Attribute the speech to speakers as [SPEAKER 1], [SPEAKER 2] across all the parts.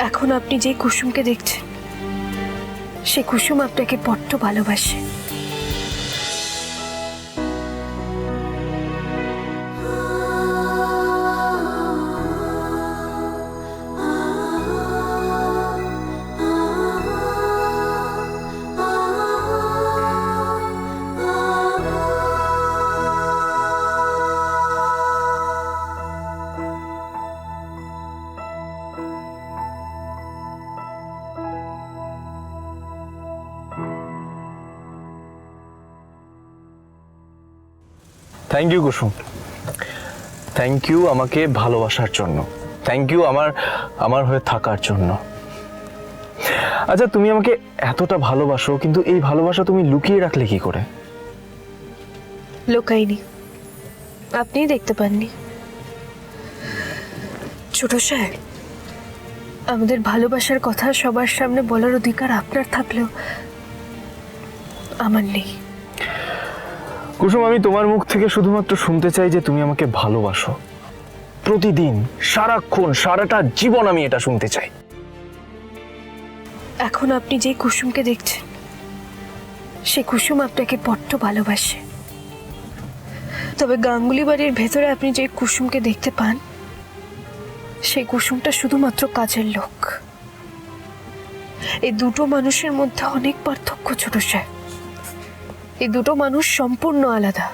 [SPEAKER 1] এখন আপনি যে কুসুমকে দেখছেন সে কুসুম আপনাকে বড্ড ভালোবাসে।
[SPEAKER 2] Thank you Kusum, thank you আমাকে ভালোবাসার জন্য, থ্যাংক ইউ আমার হয়ে থাকার জন্য। আচ্ছা, তুমি আমাকে এতটা ভালোবাসো, কিন্তু এই ভালোবাসা তুমি লুকিয়ে রাখলে কি করে?
[SPEAKER 1] লোকাইনি, আপনিই দেখতে পাননি। ছোট সাহেব, আমাদের ভালোবাসার কথা সবার সামনে বলার অধিকার আপনার থাকলেও আমার নেই।
[SPEAKER 2] কুসুম, আমি তোমার মুখ থেকে শুধুমাত্র শুনতে চাই যে তুমি আমাকে ভালোবাসো। প্রতিদিন, সারাক্ষণ, সারাটা জীবন আমি এটা শুনতে চাই।
[SPEAKER 1] এখন আপনি যে কুসুমকে দেখছেন সে কুসুম আপনাকে বড্ড ভালোবাসে। তবে গাঙ্গুলি বাড়ির ভেতরে আপনি যে কুসুমকে দেখতে পান সেই কুসুমটা শুধুমাত্র কাজের লোক। এই দুটো মানুষের মধ্যে অনেক পার্থক্য ছোট সাহেব। এই দুটো মানুষ সম্পূর্ণ আলাদা।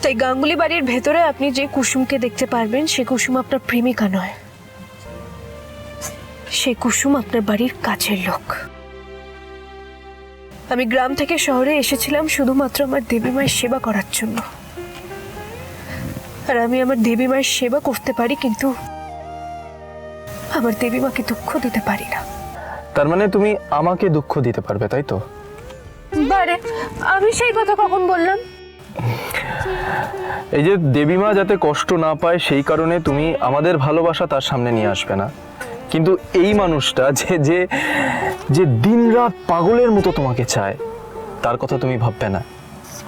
[SPEAKER 1] তাই গাঙ্গুলি বাড়ির ভেতরে আপনি যে কুসুমকে দেখতে পারবেন সে কুসুম আপনার প্রেমিকা নয়, সে কুসুম আপনার বাড়ির কাছের লোক। আমি গ্রাম থেকে শহরে এসেছিলাম শুধুমাত্র আমার দেবী মায়ের সেবা করার জন্য। আর আমি আমার দেবী মায়ের সেবা করতে পারি, কিন্তু আমার দেবী মাকে দুঃখ দিতে পারি না।
[SPEAKER 2] তার মানে তুমি আমাকে দুঃখ দিতে পারবে, তাই তো?
[SPEAKER 1] বারে, আমি সেই কথা কখন বললাম?
[SPEAKER 2] এই যে দেবীমা যাতে কষ্ট না পায় সেই কারণে তুমি আমাদের ভালোবাসা তার সামনে নিয়ে আসবে না, কিন্তু এই মানুষটা যে যে যে দিনরাত পাগলের মতো তোমাকে চায় তার কথা তুমি ভাববে না,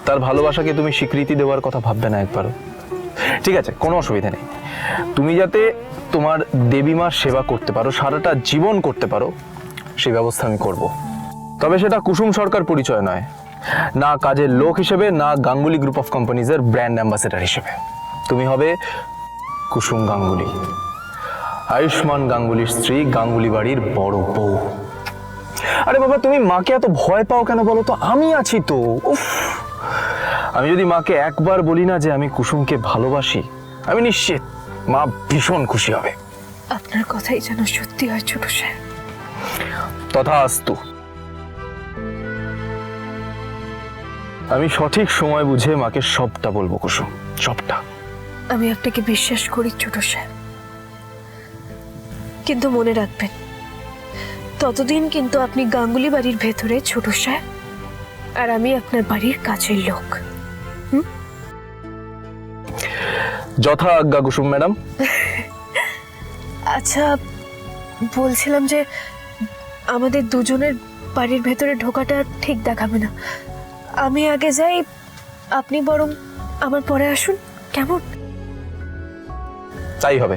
[SPEAKER 2] তার ভালোবাসাকে তুমি স্বীকৃতি দেওয়ার কথা ভাববে না একবারও। ঠিক আছে, কোনো অসুবিধা নেই। তুমি যাতে তোমার দেবীমার সেবা করতে পারো, সারাটা জীবন করতে পারো, সেই ব্যবস্থা আমি করব। তবে সেটা কুসুম সরকার পরিচয় নয়, না কাজের লোক হিসেবে, না গাঙ্গুলি গ্রুপ অফ কোম্পানিজের ব্র্যান্ড অ্যাম্বাসেডার হিসেবে। তুমি হবে কুসুম গাঙ্গুলি, আয়ুষ্মান গাঙ্গুলির স্ত্রী, গাঙ্গুলি বাড়ির বড় বউ। আরে বাবা, তুমি মাকে এত ভয় পাও কেন বলো তো? আমি আছি তো। উফ, আমি যদি মাকে একবার বলি না যে আমি কুসুমকে ভালোবাসি, আমি নিশ্চিত মা ভীষণ খুশি হবে।
[SPEAKER 1] আপনার কথাই যেন সত্যি হয় ছোট সাহেব।
[SPEAKER 2] তথাস্তু। আমি সঠিক সময় বুঝে মাকে সবটা বলবো কুসুম, সবটা।
[SPEAKER 1] আমি আপনাকে বিশ্বাস করি ছোট সাহেব, কিন্তু মনে রাখবেন ততদিন কিন্তু আপনি গাঙ্গুলি বাড়ির ভেতরে ছোট সাহেব, আর আমি আপনার বাড়ির কাছের লোক।
[SPEAKER 2] যথা আজ্ঞা কুসুম ম্যাডাম।
[SPEAKER 1] আচ্ছা, বলছিলাম যে আমাদের দুজনের বাড়ির ভেতরে ঢোকাটা ঠিক দেখাবে না। আমি আগে যাই, আপনি বরং আমার পরে আসুন, কেমন?
[SPEAKER 2] তাই হবে।